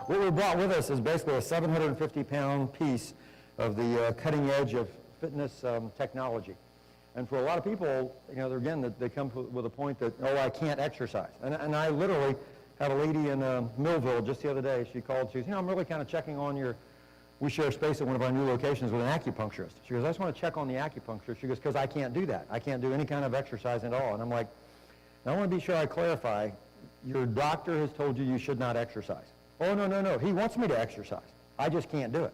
what we brought with us is basically a 750-pound piece of the cutting edge of fitness technology. And for a lot of people, you know, again, they come with a point that, oh, I can't exercise. And I literally had a lady in Millville just the other day. She called. She says, you know, I'm really kind of checking on your, we share space at one of our new locations with an acupuncturist. She goes, I just want to check on the acupuncturist. She goes, because I can't do that. I can't do any kind of exercise at all. And I'm like, I want to be sure I clarify. Your doctor has told you you should not exercise. Oh, no, no, no. He wants me to exercise. I just can't do it.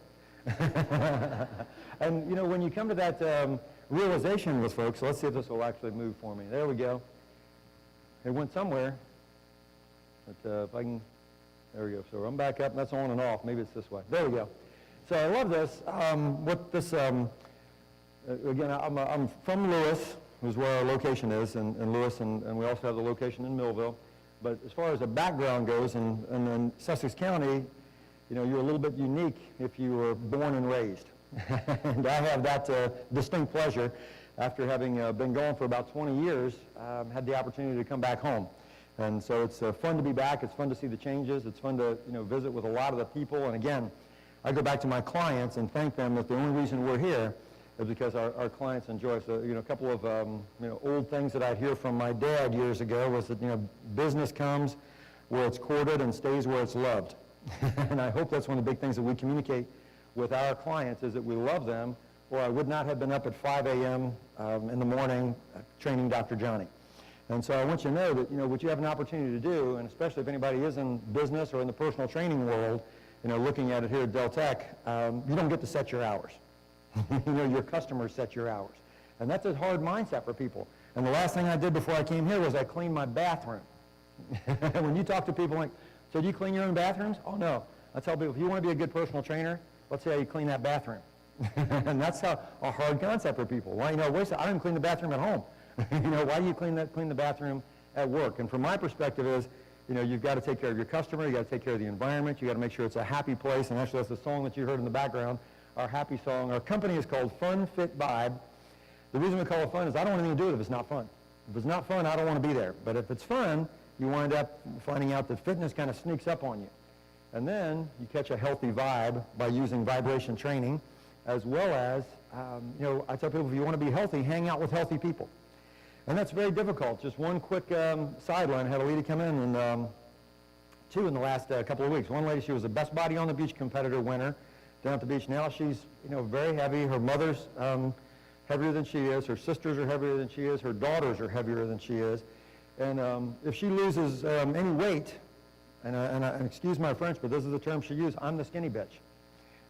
And, you know, when you come to that realization with folks, let's see if this will actually move for me. There we go. It went somewhere. But if I can, there we go. So I'm back up, and that's on and off. Maybe it's this way. There we go. So I love this. What this, again, I'm from Lewis, who's where our location is, in Lewis, and we also have the location in Millville. But as far as the background goes, in Sussex County, you know, you're a little bit unique if you were born and raised. And I have that distinct pleasure, after having been gone for about 20 years, had the opportunity to come back home. And so it's fun to be back. It's fun to see the changes. It's fun to, you know, visit with a lot of the people. And again, I go back to my clients and thank them that the only reason we're here is because our clients enjoy. So, you know, a couple of, you know, old things that I'd hear from my dad years ago was that, you know, business comes where it's courted and stays where it's loved. And I hope that's one of the big things that we communicate with our clients, is that we love them, or I would not have been up at 5 a.m. In the morning training Dr. Johnny. And so I want you to know that, you know, what you have an opportunity to do, and especially if anybody is in business or in the personal training world, you know, looking at it here at Del Tech, you don't get to set your hours. You know, your customers set your hours. And that's a hard mindset for people. And the last thing I did before I came here was I cleaned my bathroom. When you talk to people like, so do you clean your own bathrooms? Oh, no. I tell people, if you want to be a good personal trainer, let's see how you clean that bathroom. And that's a hard concept for people. Well, you know, wait a second, I didn't clean the bathroom at home. You know, why do you clean the bathroom at work? And from my perspective is, you know, you've got to take care of your customer, you've got to take care of the environment, you've got to make sure it's a happy place. And actually, that's the song that you heard in the background, our happy song. Our company is called Fun Fit Vibe. The reason we call it fun is I don't want anything to do with it if it's not fun. If it's not fun, I don't want to be there. But if it's fun, you wind up finding out that fitness kind of sneaks up on you. And then you catch a healthy vibe by using vibration training, as well as, you know, I tell people, if you want to be healthy, hang out with healthy people. And that's very difficult. Just one quick sideline. I had a lady come in, and two in the last couple of weeks. One lady, she was a Best Body on the Beach competitor winner down at the beach. Now she's, you know, very heavy. Her mother's heavier than she is. Her sisters are heavier than she is. Her daughters are heavier than she is. And if she loses any weight, and excuse my French, but this is the term she used, I'm the skinny bitch.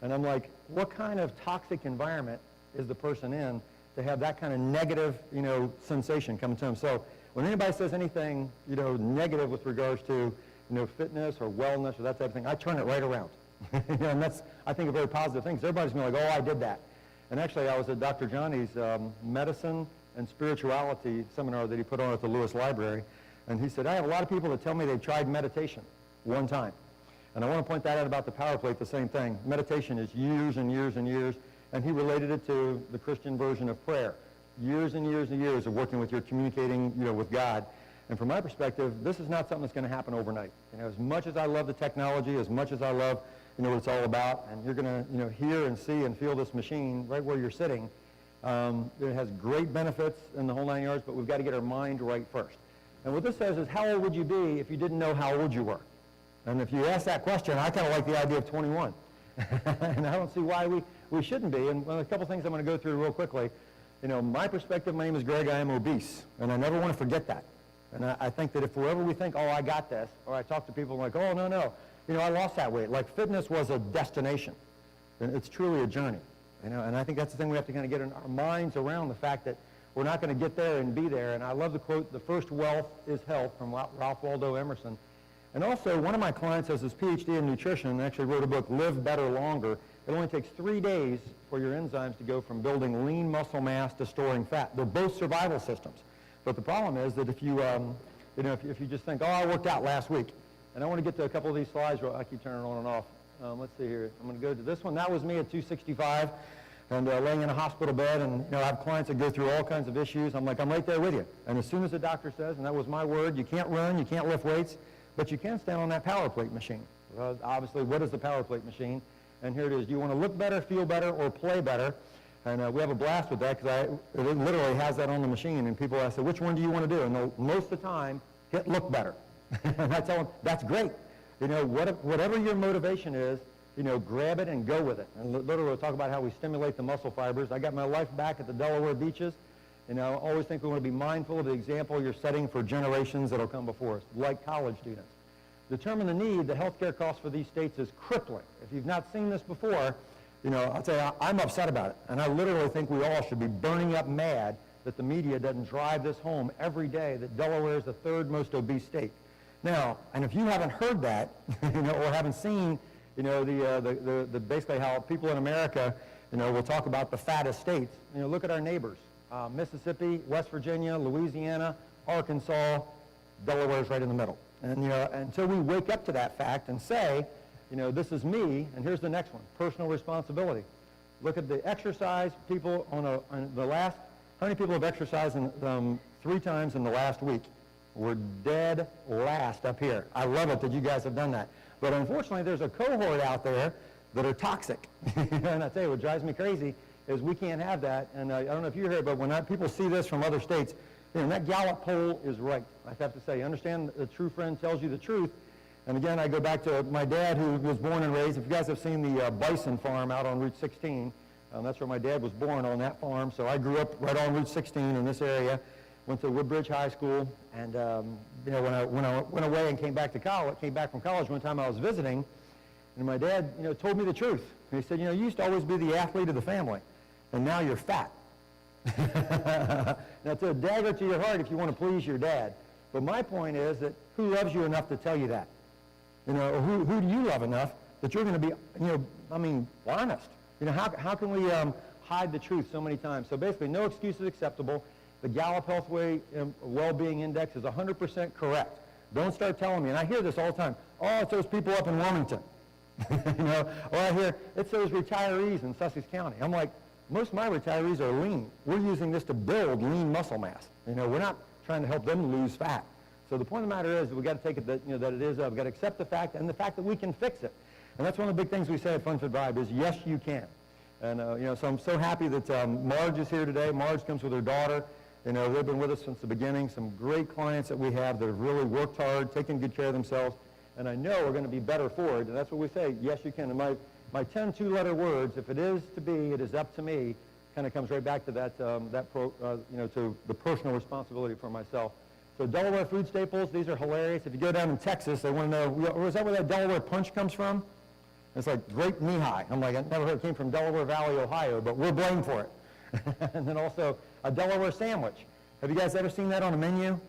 And I'm like, what kind of toxic environment is the person in to have that kind of negative, you know, sensation come to them? So when anybody says anything, you know, negative with regards to, you know, fitness or wellness or that type of thing, I turn it right around. You know, and that's, I think, a very positive thing. So everybody's going to be like, oh, I did that. And actually, I was at Dr. Johnny's medicine and spirituality seminar that he put on at the Lewis Library. And he said, I have a lot of people that tell me they've tried meditation one time. And I want to point that out about the power plate, the same thing. Meditation is years and years and years. And he related it to the Christian version of prayer. Years and years and years of working with your communicating, you know, with God. And from my perspective, this is not something that's going to happen overnight. You know, as much as I love the technology, as much as I love, you know, what it's all about, and you're going to, you know, hear and see and feel this machine right where you're sitting. It has great benefits in the whole 9 yards, but we've got to get our mind right first. And what this says is, how old would you be if you didn't know how old you were? And if you ask that question, I kind of like the idea of 21. And I don't see why we shouldn't be. And a couple things I'm going to go through real quickly. You know, my perspective, my name is Greg, I am obese. And I never want to forget that. And I think that if wherever we think, oh, I got this, or I talk to people like, oh, no, no, you know, I lost that weight. Like fitness was a destination. And it's truly a journey. You know, and I think that's the thing we have to kind of get in our minds around, the fact that we're not going to get there and be there. And I love the quote, the first wealth is health, from Ralph Waldo Emerson. And also, one of my clients has his PhD in nutrition and actually wrote a book, Live Better Longer. It only takes 3 days for your enzymes to go from building lean muscle mass to storing fat. They're both survival systems. But the problem is that if you, you know, if you just think, oh, I worked out last week, and I want to get to a couple of these slides. I keep turning it on and off. Let's see here. I'm going to go to this one. That was me at 265 and laying in a hospital bed. And, you know, I have clients that go through all kinds of issues. I'm like, I'm right there with you. And as soon as the doctor says, and that was my word, you can't run, you can't lift weights, but you can stand on that power plate machine. Obviously, what is the power plate machine? And here it is. Do you want to look better, feel better, or play better? And we have a blast with that because it literally has that on the machine. And people ask, which one do you want to do? And they'll, most of the time, hit look better. And I tell them, that's great. Whatever your motivation is, grab it and go with it. And literally we'll talk about how we stimulate the muscle fibers. I got my life back at the Delaware beaches. I always think we want to be mindful of the example you're setting for generations that will come before us, like college students. Determine the need. The healthcare cost for these states is crippling. If you've not seen this before, I'll tell you, I'm upset about it. And I literally think we all should be burning up mad that the media doesn't drive this home every day, that Delaware is the third most obese state. Now, and if you haven't heard that, or haven't seen, basically how people in America, will talk about the fattest states, look at our neighbors. Mississippi, West Virginia, Louisiana, Arkansas, Delaware's right in the middle. And, until we wake up to that fact and say, this is me, and here's the next one, personal responsibility. Look at the exercise people how many people have exercised 3 times in the last week? We're dead last up here. I love it that you guys have done that. But unfortunately, there's a cohort out there that are toxic. And I tell you, what drives me crazy is we can't have that. And I don't know if you hear it, but when people see this from other states, that Gallup poll is right. I have to say, understand a true friend tells you the truth. And again, I go back to my dad, who was born and raised. If you guys have seen the bison farm out on Route 16, that's where my dad was born, on that farm. So I grew up right on Route 16 in this area. Went to Woodbridge High School, and when I went away and came back from college one time, I was visiting, and my dad, told me the truth. And he said, you used to always be the athlete of the family, and now you're fat. That's a dagger to your heart if you want to please your dad. But my point is that who loves you enough to tell you that? Or who do you love enough that you're going to be, honest? How can we hide the truth so many times? So basically, no excuse is acceptable. The Gallup Healthway Well-Being Index is 100% correct. Don't start telling me, and I hear this all the time, oh, it's those people up in Wilmington. Or I hear, it's those retirees in Sussex County. I'm like, most of my retirees are lean. We're using this to build lean muscle mass. We're not trying to help them lose fat. So the point of the matter is that we've got to take it that, that it is, we've got to accept the fact, and the fact that we can fix it. And that's one of the big things we say at Fun Fit Vibe is, yes, you can. And, so I'm so happy that Marge is here today. Marge comes with her daughter. They've been with us since the beginning. Some great clients that we have that have really worked hard, taken good care of themselves. And I know we're going to be better for it. And that's what we say, yes, you can. And my 10 two-letter words, if it is to be, it is up to me, kind of comes right back to that, to the personal responsibility for myself. So Delaware food staples, these are hilarious. If you go down in Texas, they want to know, is that where that Delaware punch comes from? It's like grape knee-high. I'm like, I never heard it came from Delaware Valley, Ohio, but we're blamed for it. And then also a Delaware sandwich. Have you guys ever seen that on a menu?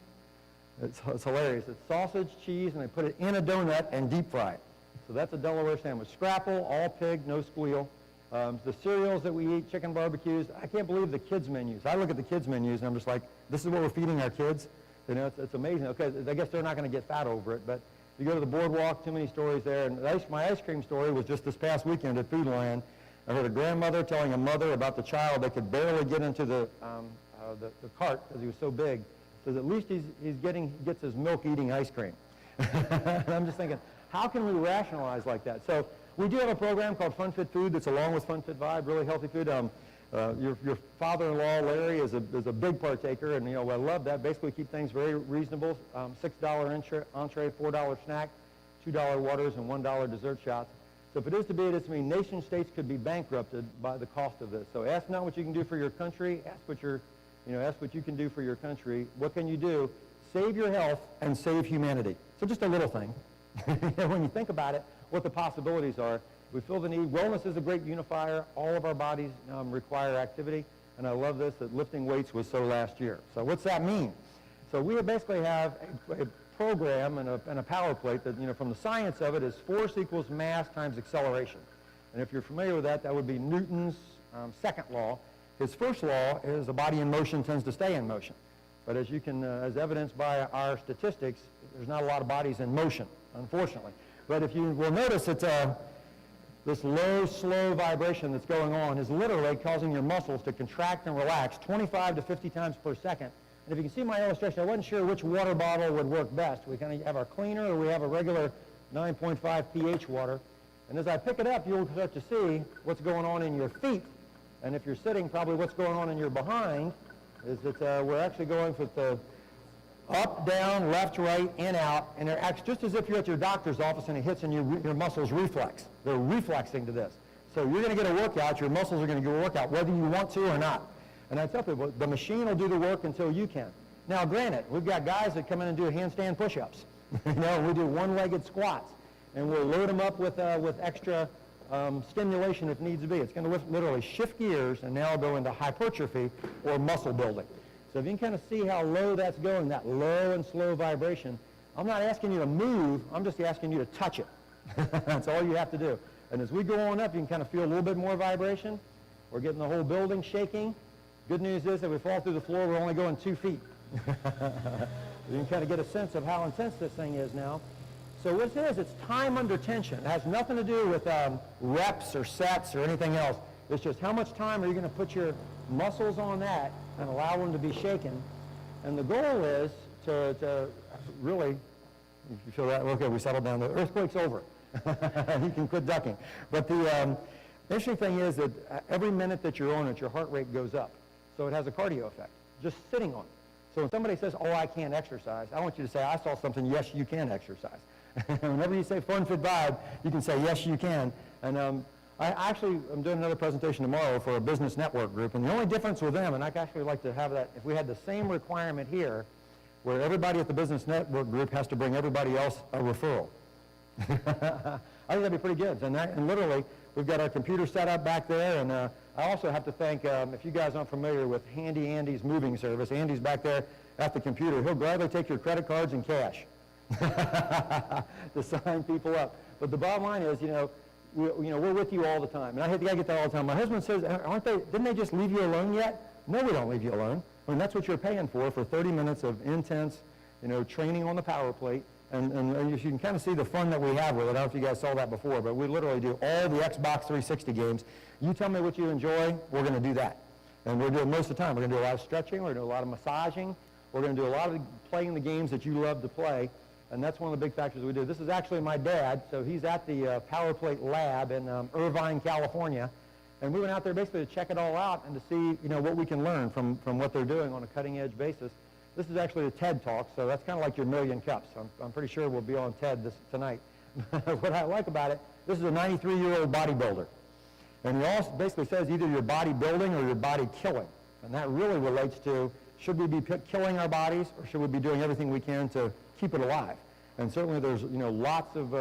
It's hilarious. It's sausage, cheese, and they put it in a donut and deep fry it. So that's a Delaware sandwich. Scrapple, all pig, no squeal. The cereals that we eat, chicken barbecues. I can't believe the kids' menus. I look at the kids' menus and I'm just like, this is what we're feeding our kids? It's amazing. Okay, I guess they're not going to get fat over it, but you go to the boardwalk, too many stories there. And my ice cream story was just this past weekend at Foodland. I heard a grandmother telling a mother about the child that could barely get into the cart because he was so big. Says at least he gets his milk eating ice cream. And I'm just thinking, how can we rationalize like that? So we do have a program called Fun Fit Food that's along with Fun Fit Vibe, really healthy food. Your father-in-law, Larry, is a big partaker, and I love that. Basically, keep things very reasonable. $6 entree, $4 snack, $2 waters, and $1 dessert shots. So if it is to be, it is to me. Nation states could be bankrupted by the cost of this. So ask not what you can do for your country. Ask what you can do for your country. What can you do? Save your health and save humanity. So just a little thing. When you think about it, what the possibilities are. We feel the need. Wellness is a great unifier. All of our bodies require activity. And I love this, that lifting weights was so last year. So what's that mean? So we basically have a program and a power plate that, from the science of it, is force equals mass times acceleration. And if you're familiar with that, that would be Newton's second law. His first law is a body in motion tends to stay in motion. But as you can, as evidenced by our statistics, there's not a lot of bodies in motion, unfortunately. But if you will notice, it's this low, slow vibration that's going on is literally causing your muscles to contract and relax 25 to 50 times per second. And if you can see my illustration, I wasn't sure which water bottle would work best. We kind of have our cleaner or we have a regular 9.5 pH water. And as I pick it up, you'll start to see what's going on in your feet. And if you're sitting, probably what's going on in your behind is that we're actually going with the up, down, left, right, in, out, and it acts just as if you're at your doctor's office and it hits and your muscles reflex. They're reflexing to this. So you're going to get a workout, your muscles are going to get a workout, whether you want to or not. And I tell people, the machine will do the work until you can. Now, granted, we've got guys that come in and do handstand push-ups. We do one-legged squats, and we'll load them up with extra stimulation if needs to be. It's going to literally shift gears and now go into hypertrophy or muscle building. So if you can kind of see how low that's going, that low and slow vibration, I'm not asking you to move, I'm just asking you to touch it. That's all you have to do. And as we go on up, you can kind of feel a little bit more vibration. We're getting the whole building shaking. Good news is that if we fall through the floor, we're only going 2 feet. You can kind of get a sense of how intense this thing is now. So what it is, it's time under tension. It has nothing to do with reps or sets or anything else. It's just how much time are you going to put your muscles on that and allow them to be shaken. And the goal is to really, if you feel that, okay, we settled down. The earthquake's over. You can quit ducking. But the interesting thing is that every minute that you're on it, your heart rate goes up. So it has a cardio effect, just sitting on it. So when somebody says, oh, I can't exercise, I want you to say, I saw something, yes, you can exercise. Whenever you say fun, fit, vibe, you can say, yes, you can. And I'm doing another presentation tomorrow for a business network group, and the only difference with them, and I'd actually like to have that, if we had the same requirement here, where everybody at the business network group has to bring everybody else a referral. I think that'd be pretty good. And literally, we've got our computer set up back there, and I also have to thank, if you guys aren't familiar with Handy Andy's moving service, Andy's back there at the computer. He'll gladly take your credit cards and cash to sign people up. But the bottom line is, we're with you all the time. And I get that all the time. My husband says, didn't they just leave you alone yet? No, we don't leave you alone. I mean, that's what you're paying for 30 minutes of intense, training on the power plate. And you can kind of see the fun that we have with it. I don't know if you guys saw that before, but we literally do all the Xbox 360 games. You tell me what you enjoy, we're going to do that. And we're doing most of the time. We're going to do a lot of stretching. We're going to do a lot of massaging. We're going to do a lot of playing the games that you love to play. And that's one of the big factors we do. This is actually my dad. So he's at the Power Plate Lab in Irvine, California. And we went out there basically to check it all out and to see, what we can learn from what they're doing on a cutting-edge basis. This is actually a TED Talk, so that's kind of like your Million Cups. I'm pretty sure we'll be on TED tonight. What I like about it, this is a 93-year-old bodybuilder. And he also basically says either you're bodybuilding or you're body killing. And that really relates to, should we be killing our bodies or should we be doing everything we can to keep it alive? And certainly there's, lots of,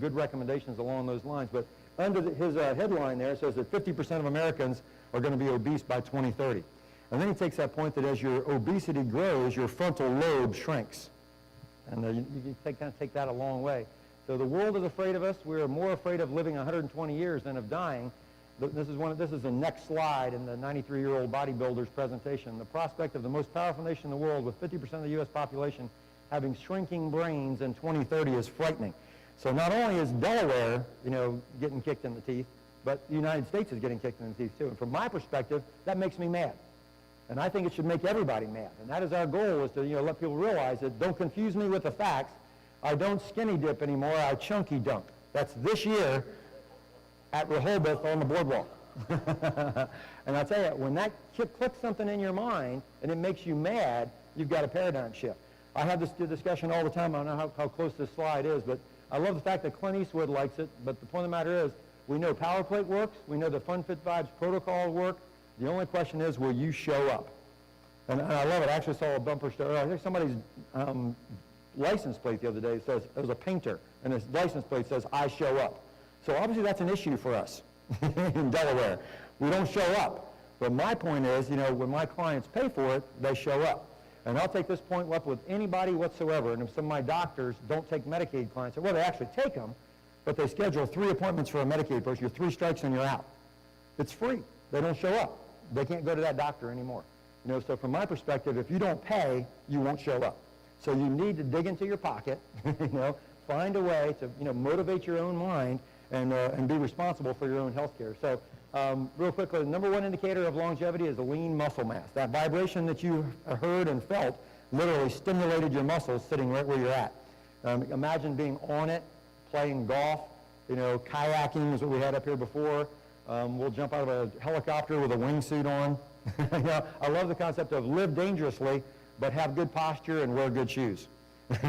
good recommendations along those lines. But under his headline there, it says that 50% of Americans are going to be obese by 2030. And then he takes that point that as your obesity grows, your frontal lobe shrinks. And you kind of take that a long way. So the world is afraid of us. We're more afraid of living 120 years than of dying. This is the next slide in the 93-year-old bodybuilder's presentation. The prospect of the most powerful nation in the world with 50% of the U.S. population having shrinking brains in 2030 is frightening. So not only is Delaware, getting kicked in the teeth, but the United States is getting kicked in the teeth too. And from my perspective, that makes me mad. And I think it should make everybody mad. And that is our goal, is to let people realize that don't confuse me with the facts. I don't skinny dip anymore, I chunky dunk. That's this year at Rehoboth on the boardwalk. And I'll tell you, when that clicks something in your mind and it makes you mad, you've got a paradigm shift. I have this discussion all the time. I don't know how close this slide is, but I love the fact that Clint Eastwood likes it. But the point of the matter is, we know Power Plate works. We know the Fun Fit Vibes protocol work. The only question is, will you show up? And I love it. I actually saw a bumper sticker. I think somebody's license plate the other day says, it was a painter, and his license plate says, I show up. So obviously that's an issue for us in Delaware. We don't show up. But my point is, when my clients pay for it, they show up. And I'll take this point up with anybody whatsoever. And if some of my doctors don't take Medicaid clients, well, they actually take them, but they schedule 3 appointments for a Medicaid person. You're 3 strikes and you're out. It's free. They don't show up. They can't go to that doctor anymore. So from my perspective, if you don't pay, you won't show up. So you need to dig into your pocket, find a way to, motivate your own mind and be responsible for your own health care. So real quickly, the number 1 indicator of longevity is the lean muscle mass. That vibration that you heard and felt literally stimulated your muscles sitting right where you're at. Imagine being on it, playing golf, kayaking is what we had up here before. We'll jump out of a helicopter with a wingsuit on. I love the concept of live dangerously, but have good posture and wear good shoes.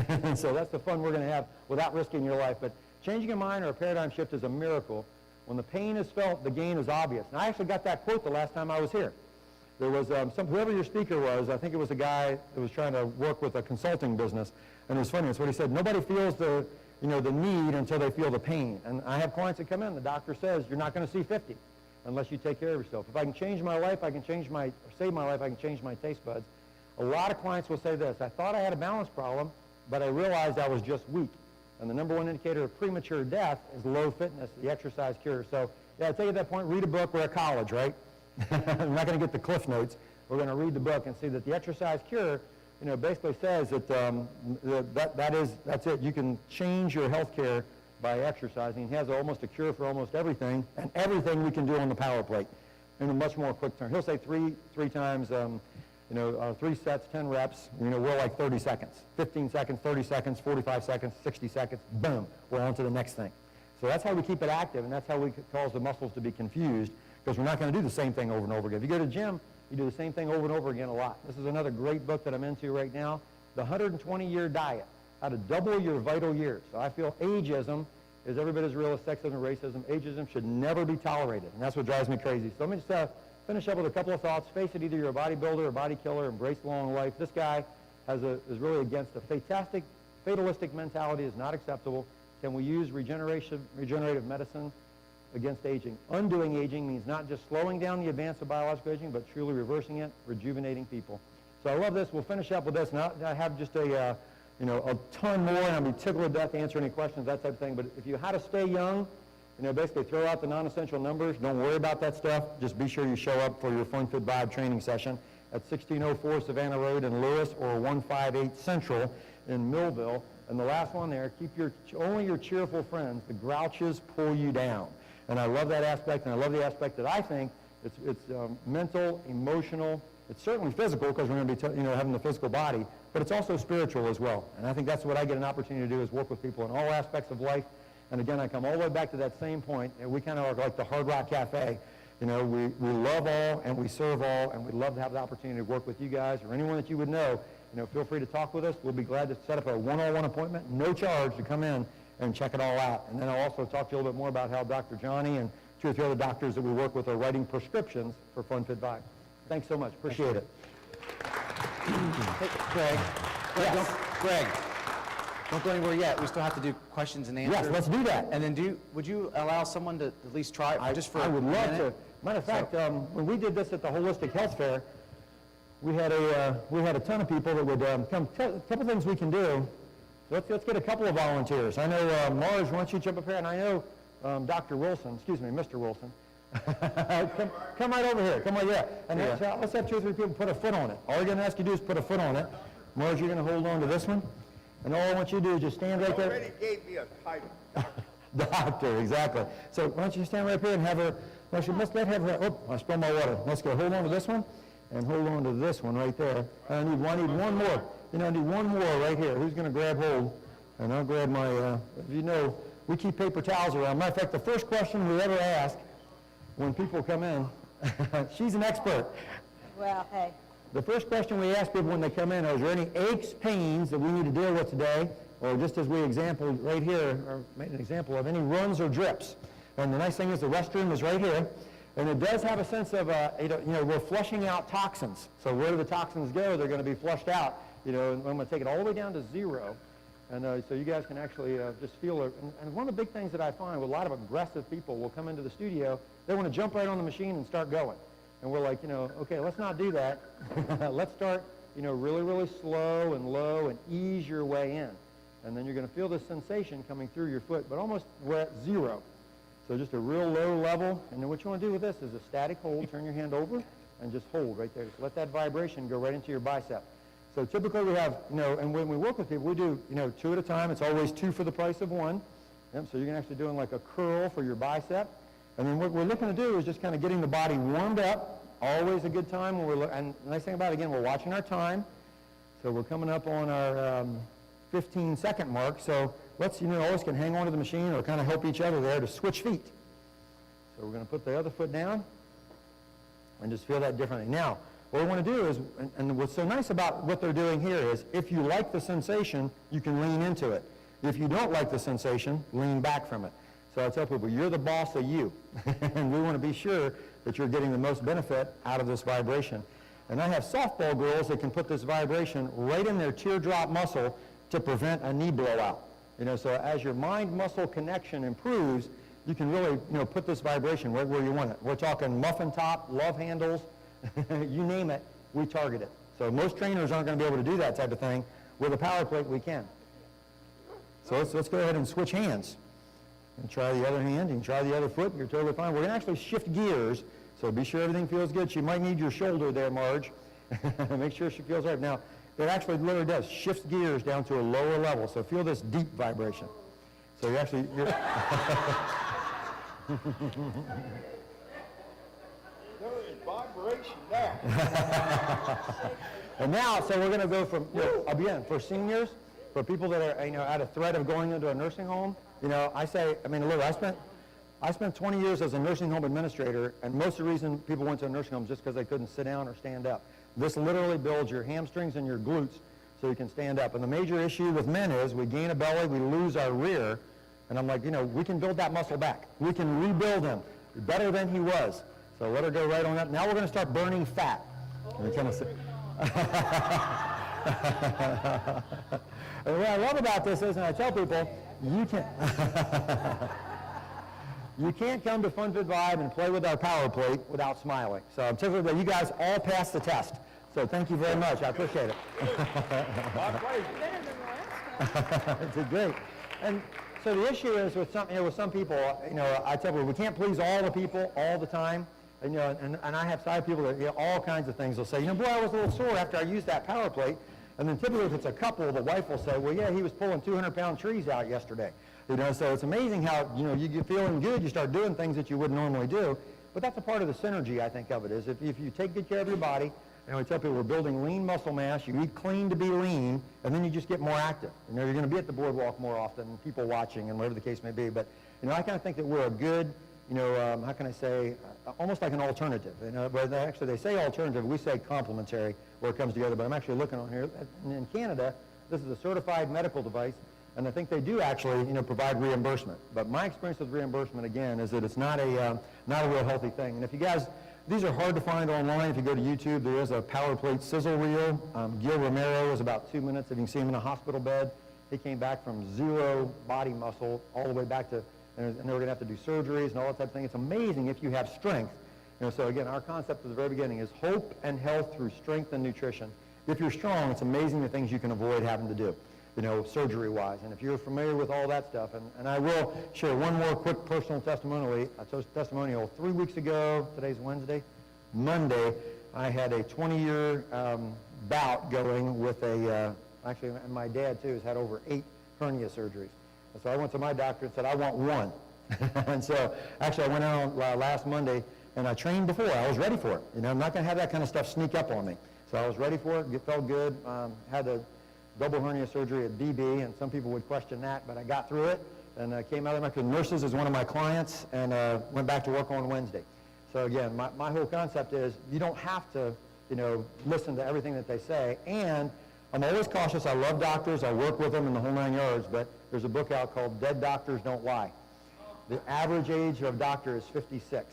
And so that's the fun we're going to have without risking your life. But changing a mind or a paradigm shift is a miracle. When the pain is felt, the gain is obvious. And I actually got that quote the last time I was here. There was whoever your speaker was, I think it was a guy that was trying to work with a consulting business. And it was funny, that's what he said. Nobody feels the need until they feel the pain. And I have clients that come in, the doctor says, you're not going to see 50 unless you take care of yourself. If I can change my life, I can save my life, I can change my taste buds. A lot of clients will say this, I thought I had a balance problem, but I realized I was just weak. And the number one indicator of premature death is low fitness, the exercise cure. So, yeah, I take at that point, read a book. We're at college, right? I'm not going to get the cliff notes. We're going to read the book and see that the exercise cure, basically says that that's it. You can change your health care by exercising. He has almost a cure for almost everything, and everything we can do on the power plate in a much more quick turn. He'll say three times, 3 sets, 10 reps, we're like 30 seconds, 15 seconds, 30 seconds, 45 seconds, 60 seconds, boom, we're on to the next thing. So that's how we keep it active, and that's how we cause the muscles to be confused, because we're not going to do the same thing over and over again. If you go to the gym, you do the same thing over and over again a lot. This is another great book that I'm into right now, The 120-Year Diet, How to Double Your Vital Years. So I feel ageism is every bit as real as sexism and racism. Ageism should never be tolerated, and that's what drives me crazy. So let me just finish up with a couple of thoughts. Face it, either you're a bodybuilder or a body killer, embrace long life. This guy is really against a fatalistic mentality is not acceptable. Can we use regenerative medicine against aging? Undoing aging means not just slowing down the advance of biological aging, but truly reversing it, rejuvenating people. So I love this. We'll finish up with this. Now I have just a ton more, and I'll be tickled to death to answer any questions, that type of thing. But if you how to stay young, basically throw out the non-essential numbers. Don't worry about that stuff. Just be sure you show up for your Fun Fit Vibe training session at 1604 Savannah Road in Lewis or 158 Central in Millville. And the last one there, keep only your cheerful friends. The grouches pull you down. And I love that aspect, and I love the aspect that I think it's mental, emotional. It's certainly physical, because we're going to be having the physical body, but it's also spiritual as well. And I think that's what I get an opportunity to do, is work with people in all aspects of life. And again, I come all the way back to that same point. And we kind of are like the Hard Rock Cafe. We love all and we serve all, and we'd love to have the opportunity to work with you guys or anyone that you would know. Feel free to talk with us. We'll be glad to set up a one-on-one appointment, no charge, to come in and check it all out. And then I'll also talk to you a little bit more about how Dr. Johnny and 2 or 3 other doctors that we work with are writing prescriptions for Fun Fit Vibe. Thanks so much. Appreciate it. Hey, Greg. Yes. Greg, don't go anywhere yet. We still have to do questions and answers. Yes, let's do that. And then would you allow someone to at least try it just for I would a love minute? to. Matter of fact, when we did this at the Holistic Health Fair, we had a ton of people that would come. A couple things we can do. Let's get a couple of volunteers. I know, Marge, why don't you jump up here? And I know Dr. Wilson, excuse me, Mr. Wilson. come right over here. Come right here. And let's have 2 or 3 people put a foot on it. All you're going to ask you to do is put a foot on it. Marge, you're going to hold on to this one. And all I want you to do is just stand right there. You already gave me a title. Doctor, exactly. So why don't you stand right here and have her, let's let her, oh, I spilled my water. Let's go, hold on to this one, and hold on to this one right there. I need one more. I need one more right here. Who's going to grab hold? And I'll grab my, we keep paper towels around. Matter of fact, the first question we ever ask when people come in, she's an expert. Well, hey. The first question we ask people when they come in is there any aches, pains that we need to deal with today? Or just as we exampled right here, or made an example of any runs or drips. And the nice thing is the restroom is right here. And it does have a sense of, we're flushing out toxins. So where do the toxins go? They're going to be flushed out. And I'm going to take it all the way down to 0. And so you guys can actually just feel it. And one of the big things that I find with a lot of aggressive people will come into the studio, they want to jump right on the machine and start going. And we're like, okay, let's not do that. Let's start, really, really slow and low and ease your way in. And then you're going to feel this sensation coming through your foot, but almost we're at 0. So just a real low level. And then what you want to do with this is a static hold. Turn your hand over and just hold right there. Just let that vibration go right into your bicep. So typically we have, and when we work with people, we do, 2 at a time. It's always 2 for the price of 1. Yep, so you're actually doing like a curl for your bicep. And then what we're looking to do is just kind of getting the body warmed up. Always a good time when and the nice thing about it, again, we're watching our time. So we're coming up on our 15-second mark, so let's, always can hang on to the machine or kind of help each other there to switch feet. So we're going to put the other foot down and just feel that differently. Now, what we want to do is, and what's so nice about what they're doing here is, if you like the sensation, you can lean into it. If you don't like the sensation, lean back from it. So I tell people, you're the boss of you, and we want to be sure that you're getting the most benefit out of this vibration. And I have softball girls that can put this vibration right in their teardrop muscle to prevent a knee blowout. So as your mind-muscle connection improves, you can really, put this vibration right where you want it. We're talking muffin top, love handles, you name it, we target it. So most trainers aren't going to be able to do that type of thing. With a power plate, we can. So let's go ahead and switch hands. And try the other hand, you can try the other foot, you're totally fine. We're going to actually shift gears, so be sure everything feels good. She might need your shoulder there, Marge. Make sure she feels right. Now, it actually literally does shift gears down to a lower level, so feel this deep vibration. So you're There is vibration there. And now, so we're going to go from, again, for seniors, for people that are, at a threat of going into a nursing home, I say, look, I spent 20 years as a nursing home administrator, and most of the reason people went to a nursing home is just because they couldn't sit down or stand up. This literally builds your hamstrings and your glutes so you can stand up. And the major issue with men is we gain a belly, we lose our rear, and I'm like, we can build that muscle back. We can rebuild him better than he was. So let her go right on up. Now we're going to start burning fat. And what I love about this is, and I tell people, you can't come to Fun Fit Vibe and play with our power plate without smiling. So I'm tickled that you guys all passed the test. So thank you very much. I appreciate it. My pleasure. It's great. And so the issue is with some people, I tell people we can't please all the people all the time. And, and I have side people that all kinds of things. They'll say, boy, I was a little sore after I used that power plate. And then typically if it's a couple, the wife will say, well, yeah, he was pulling 200-pound trees out yesterday. So it's amazing how, you get feeling good, you start doing things that you wouldn't normally do. But that's a part of the synergy, I think, of it, is if you take good care of your body, I tell people we're building lean muscle mass, you eat clean to be lean, and then you just get more active. You're going to be at the boardwalk more often, people watching, and whatever the case may be. But, I kind of think that we're a good, how can I say, almost like an alternative. But actually they say alternative, we say complementary where it comes together. But I'm actually looking on here. In Canada, this is a certified medical device, and I think they do actually, provide reimbursement. But my experience with reimbursement, again, is that it's not a real healthy thing. And if you guys, these are hard to find online. If you go to YouTube, there is a power plate sizzle reel. Gil Romero was about 2 minutes. If you can see him in a hospital bed, he came back from 0 body muscle all the way back to, and they were going to have to do surgeries and all that type of thing. It's amazing if you have strength. So again, our concept at the very beginning is hope and health through strength and nutrition. If you're strong, it's amazing the things you can avoid having to do, surgery-wise. And if you're familiar with all that stuff, and I will share one more quick personal testimonial. 3 weeks ago, today's Wednesday, Monday, I had a 20-year bout going with actually, and my dad too has had over 8 hernia surgeries. And so I went to my doctor and said, I want one. And so actually I went out last Monday and I trained before. I was ready for it. I'm not going to have that kind of stuff sneak up on me. So I was ready for it. It felt good. Had a double hernia surgery at BB, and some people would question that, but I got through it and came out of there. The nurses is one of my clients, and went back to work on Wednesday. So again, my whole concept is you don't have to, listen to everything that they say. And I'm always cautious. I love doctors. I work with them in the whole 9 yards, but there's a book out called Dead Doctors Don't Lie. The average age of a doctor is 56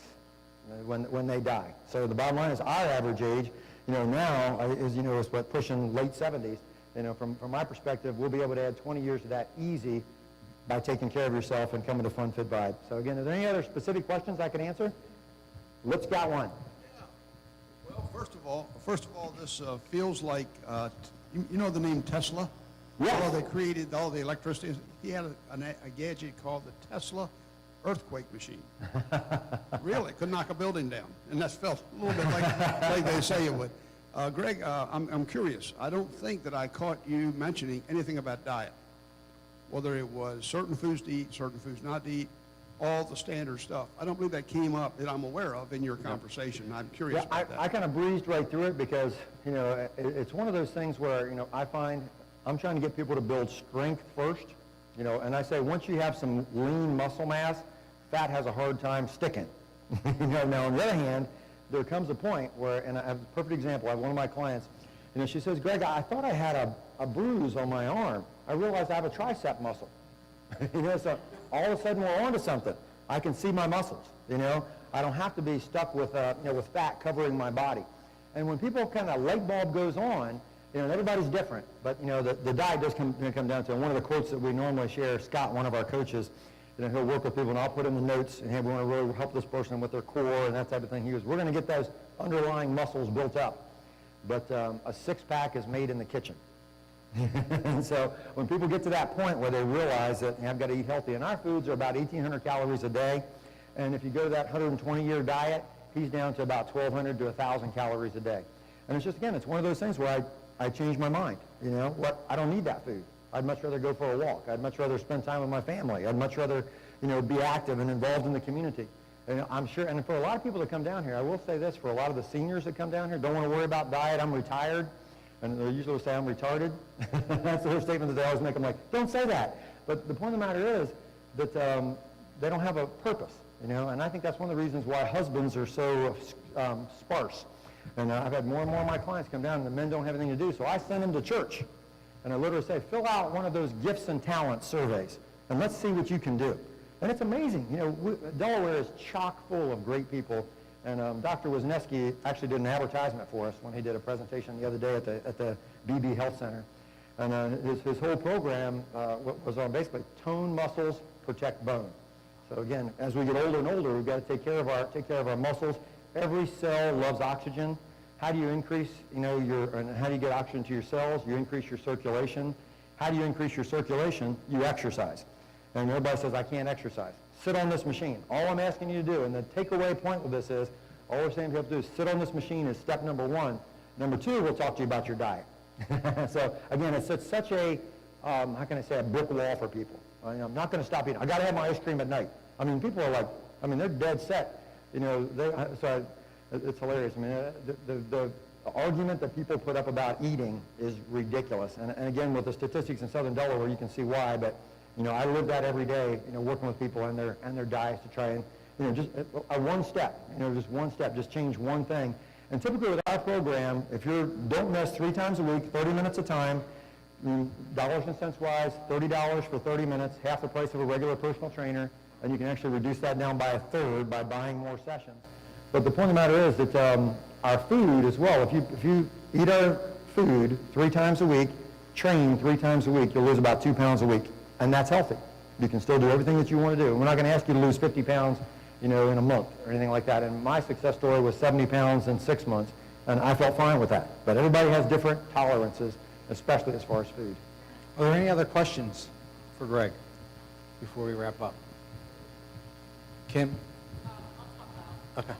when they die. So the bottom line is our average age, now is what, pushing late 70s. From my perspective, we'll be able to add 20 years to that easy by taking care of yourself and coming to Fun Fit Vibe. So again, are there any other specific questions I can answer? Lip's got one. Yeah. Well, first of all, this feels like, you know the name Tesla? Yes. Well, they created all the electricity. He had a gadget called the Tesla earthquake machine. Really, could knock a building down. And that felt a little bit like they say it would. Greg, I'm curious. I don't think that I caught you mentioning anything about diet. Whether it was certain foods to eat, certain foods not to eat, all the standard stuff. I don't believe that came up that I'm aware of in your conversation. I'm curious about that. I kind of breezed right through it because, it's one of those things where, I find I'm trying to get people to build strength first, and I say once you have some lean muscle mass, fat has a hard time sticking. Now on the other hand, there comes a point where, and I have a perfect example, I have one of my clients, she says, Greg, I thought I had a bruise on my arm. I realized I have a tricep muscle. So all of a sudden we're onto something. I can see my muscles, I don't have to be stuck with, with fat covering my body. And when people kind of light bulb goes on, and everybody's different, but the diet does come down to it. One of the quotes that we normally share, Scott, one of our coaches, he'll work with people, and I'll put in the notes, and hey, we want to really help this person with their core and that type of thing. He goes, we're going to get those underlying muscles built up. But a six-pack is made in the kitchen. And so when people get to that point where they realize that I've got to eat healthy, and our foods are about 1,800 calories a day, and if you go to that 120-year diet, he's down to about 1,200 to 1,000 calories a day. And it's just, again, it's one of those things where I change my mind. I don't need that food. I'd much rather go for a walk. I'd much rather spend time with my family. I'd much rather, be active and involved in the community. And I'm sure, and for a lot of people that come down here, I will say this, for a lot of the seniors that come down here, don't want to worry about diet, I'm retired, and they usually say I'm retarded. That's their statement that they always make. I'm like, don't say that. But the point of the matter is that they don't have a purpose, and I think that's one of the reasons why husbands are so sparse. And I've had more and more of my clients come down, and the men don't have anything to do, so I send them to church. And I literally say, fill out one of those gifts and talents surveys, and let's see what you can do. And it's amazing. Delaware is chock full of great people. And Dr. Wisniewski actually did an advertisement for us when he did a presentation the other day at the BB Health Center. And his whole program was on basically tone muscles, protect bone. So again, as we get older and older, we've got to take care of our muscles. Every cell loves oxygen. How do you increase, and how do you get oxygen to your cells? You increase your circulation. How do you increase your circulation? You exercise. And everybody says, I can't exercise. Sit on this machine. All I'm asking you to do, and the takeaway point with this is, all we're saying you have to do is sit on this machine is step number one. Number two, we'll talk to you about your diet. So again, it's such a, how can I say, a brick wall for people. I'm not going to stop eating. I got to have my ice cream at night. People are like, they're dead set. So it's hilarious. The argument that people put up about eating is ridiculous. And again, with the statistics in Southern Delaware, you can see why. But I live that every day. Working with people and their diets to try and just one step. Just one step. Just change one thing. And typically with our program, if you don't miss 3 times a week, 30 minutes a time, dollars and cents wise, $30 for 30 minutes, half the price of a regular personal trainer, and you can actually reduce that down by a third by buying more sessions. But the point of the matter is that our food as well, if you eat our food 3 times a week, train 3 times a week, you'll lose about 2 pounds a week. And that's healthy. You can still do everything that you want to do. We're not going to ask you to lose 50 pounds, in a month or anything like that. And my success story was 70 pounds in 6 months, and I felt fine with that. But everybody has different tolerances, especially as far as food. Are there any other questions for Greg before we wrap up? Kim? Okay.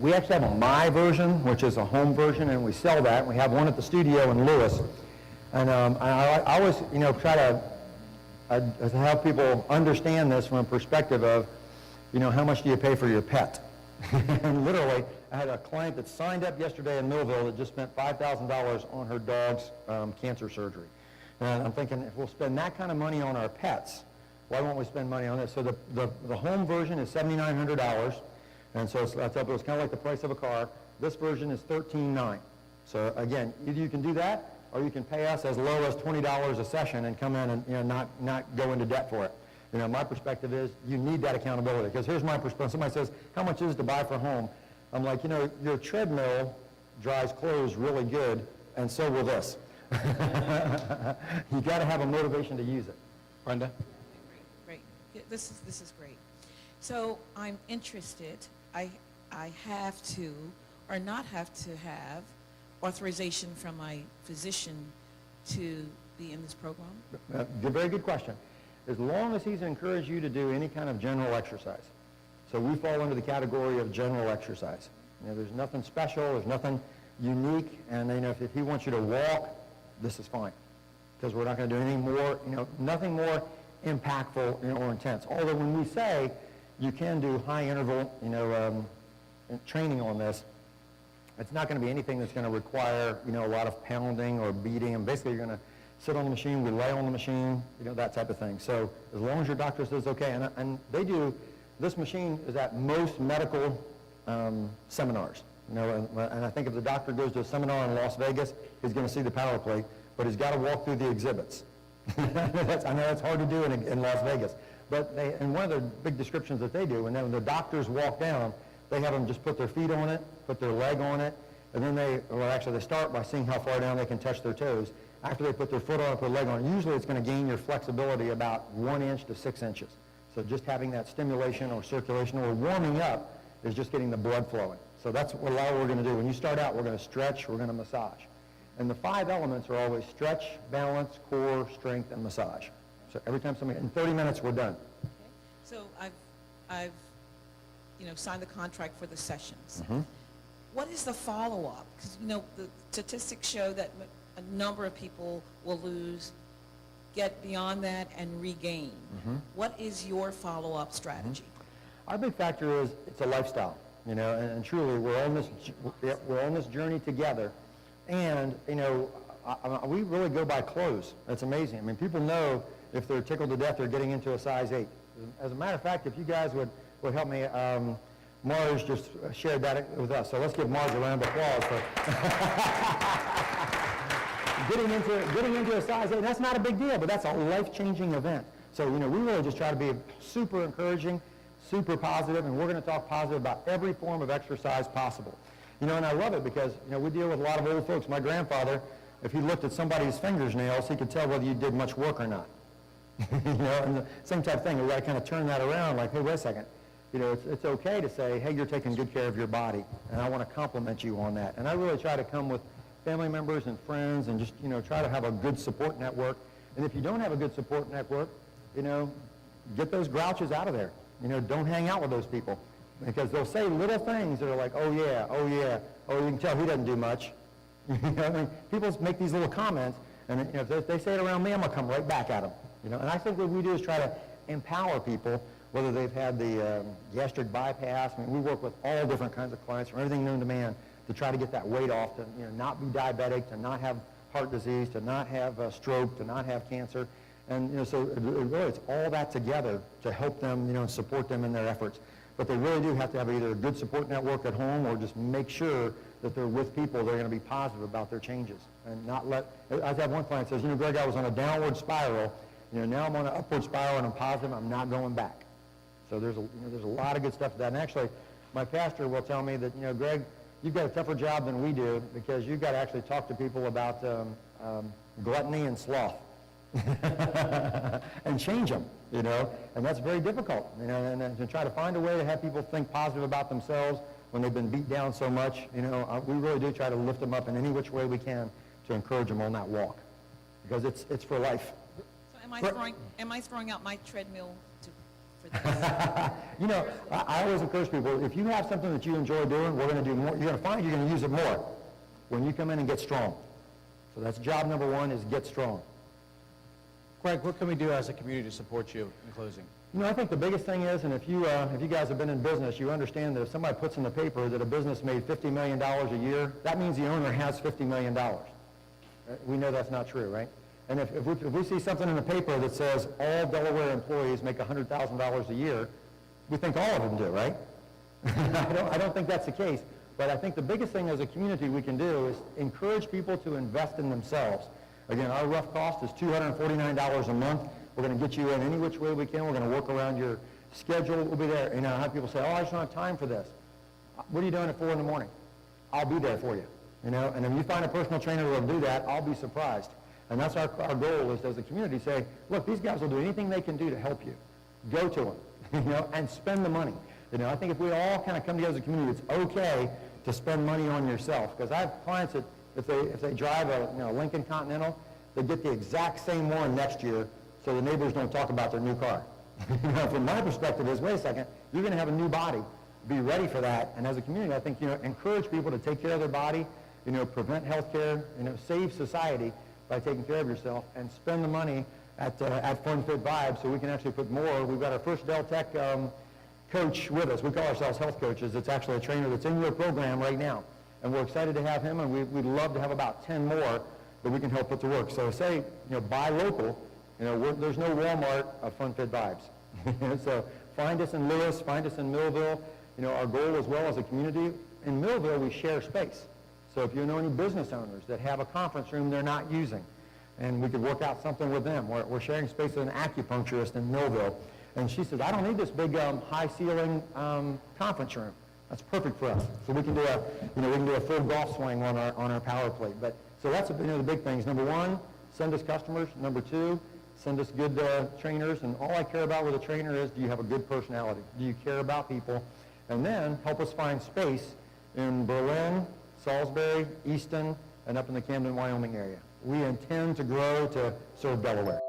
We actually have a My version, which is a home version, and we sell that. We have one at the studio in Lewis. And I always, try to help people understand this from a perspective of, how much do you pay for your pet? And literally, I had a client that signed up yesterday in Millville that just spent $5,000 on her dog's cancer surgery. And I'm thinking, if we'll spend that kind of money on our pets, why won't we spend money on this? So the home version is $7,900, and so it was kind of like the price of a car. This version is $13,900. So again, either you can do that, or you can pay us as low as $20 a session and come in and not go into debt for it. My perspective is you need that accountability, because here's my perspective. Somebody says, how much is it to buy for home? I'm like, your treadmill dries clothes really good, and so will this. You got to have a motivation to use it. Brenda? Great. This is great. So I'm interested. I have to or not have to have authorization from my physician to be in this program? Very good question. As long as he's encouraged you to do any kind of general exercise. So we fall under the category of general exercise. There's nothing special, there's nothing unique, and if he wants you to walk, this is fine. Because we're not going to do anything more, nothing more impactful or intense. Although when we say you can do high interval, training on this, It's not going to be anything that's going to require, you know, a lot of pounding or beating. And basically, you're going to sit on the machine, we lay on the machine, you know, that type of thing. So as long as your doctor says okay, and they do, this machine is at most medical seminars. You know, and I think if the doctor goes to a seminar in Las Vegas, he's going to see the power plate, but he's got to walk through the exhibits. I know that's hard to do in Las Vegas. But and one of the big descriptions that they do, and then when the doctors walk down, they have them just put their feet on it, put their leg on it, and then they start by seeing how far down they can touch their toes. After they put their foot on it, put their leg on it, usually it's going to gain your flexibility about 1 inch to 6 inches. So just having that stimulation or circulation or warming up is just getting the blood flowing. So that's what a lot we're going to do. When you start out, we're going to stretch, we're going to massage. And the 5 elements are always stretch, balance, core, strength, and massage. So every time somebody, in 30 minutes, we're done. Okay. So I've signed the contract for the sessions. Mm-hmm. What is the follow-up? Because, you know, the statistics show that a number of people will get beyond that and regain. Mm-hmm. What is your follow-up strategy? Our big factor is it's a lifestyle, you know, and truly we're on this journey together. And, you know, we really go by clothes. That's amazing. I mean, people know if they're tickled to death, they're getting into a size 8. As a matter of fact, if you guys would help me, Marge just shared that with us. So let's give Marge a round of applause for getting into a size 8. That's not a big deal, but that's a life-changing event. So, you know, we really just try to be super encouraging, super positive, and we're going to talk positive about every form of exercise possible. You know, and I love it because, you know, we deal with a lot of old folks. My grandfather, if he looked at somebody's fingernails, he could tell whether you did much work or not. You know, and the same type of thing. We've got to kind of turn that around like, hey, wait a second. You know, it's okay to say, hey, you're taking good care of your body, and I want to compliment you on that. And I really try to come with family members and friends and just, you know, try to have a good support network. And if you don't have a good support network, you know, get those grouches out of there. You know, don't hang out with those people because they'll say little things that are like, oh, yeah, oh, you can tell he doesn't do much. You know, I mean, people make these little comments, and you know, if they say it around me, I'm going to come right back at them. You know, and I think what we do is try to empower people, whether they've had the gastric bypass. I mean, we work with all different kinds of clients, from everything known to man, to try to get that weight off, to, you know, not be diabetic, to not have heart disease, to not have a stroke, to not have cancer. And, you know, so really it's all that together to help them, you know, and support them in their efforts. But they really do have to have either a good support network at home or just make sure that they're with people that are going to be positive about their changes. And not let, I have one client says, you know, Greg, I was on a downward spiral. You know, now I'm on an upward spiral and I'm positive, I'm not going back. So there's a lot of good stuff to that. And actually, my pastor will tell me that, you know, Greg, you've got a tougher job than we do because you've got to actually talk to people about gluttony and sloth and change them, you know, and that's very difficult, you know, and to try to find a way to have people think positive about themselves when they've been beat down so much, you know, we really do try to lift them up in any which way we can to encourage them on that walk because it's for life. So am I throwing out my treadmill for this? You know, I always encourage people, if you have something that you enjoy doing, we're going to do more. You're going to find you're going to use it more when you come in and get strong. So that's job number one, is get strong. Greg, what can we do as a community to support you in closing? You know, I think the biggest thing is, and if you guys have been in business, you understand that if somebody puts in the paper that a business made $50 million a year, that means the owner has $50 million. We know that's not true, right? And if we see something in the paper that says all Delaware employees make $100,000 a year, we think all of them do, right? I don't think that's the case. But I think the biggest thing as a community we can do is encourage people to invest in themselves. Again, our rough cost is $249 a month. We're going to get you in any which way we can. We're going to work around your schedule. We'll be there. You know, I have people say, oh, I just don't have time for this. What are you doing at 4 in the morning? I'll be there for you. You know, and if you find a personal trainer who will do that, I'll be surprised. And that's our goal is, as a community, say, look, these guys will do anything they can do to help you. Go to them, you know, and spend the money. You know, I think if we all kind of come together as a community, it's okay to spend money on yourself. Because I have clients that if they drive a Lincoln Continental, they get the exact same one next year, so the neighbors don't talk about their new car. You know, from my perspective is, wait a second, you're going to have a new body. Be ready for that. And as a community, I think, you know, encourage people to take care of their body, you know, prevent health care, you know, save society by taking care of yourself, and spend the money at Fun Fit Vibes so we can actually put more. We've got our first Del Tech coach with us. We call ourselves health coaches. It's actually a trainer that's in your program right now. and we're excited to have him, and we'd love to have about 10 more that we can help put to work. So say, buy local. There's no Walmart of Fun Fit Vibes. So find us in Lewis, find us in Millville. Our goal as well as a community, in Millville we share space. So if you know any business owners that have a conference room they're not using, and we could work out something with them. We're sharing space with an acupuncturist in Millville. And she says, I don't need this big high ceiling conference room. That's perfect for us. So we can do a full golf swing on our power plate. So that's the big things. Number one, send us customers. Number two, send us good trainers. And all I care about with a trainer is, do you have a good personality? Do you care about people? And then help us find space in Berlin, Salisbury, Easton, and up in the Camden, Wyoming area. We intend to grow to serve Delaware.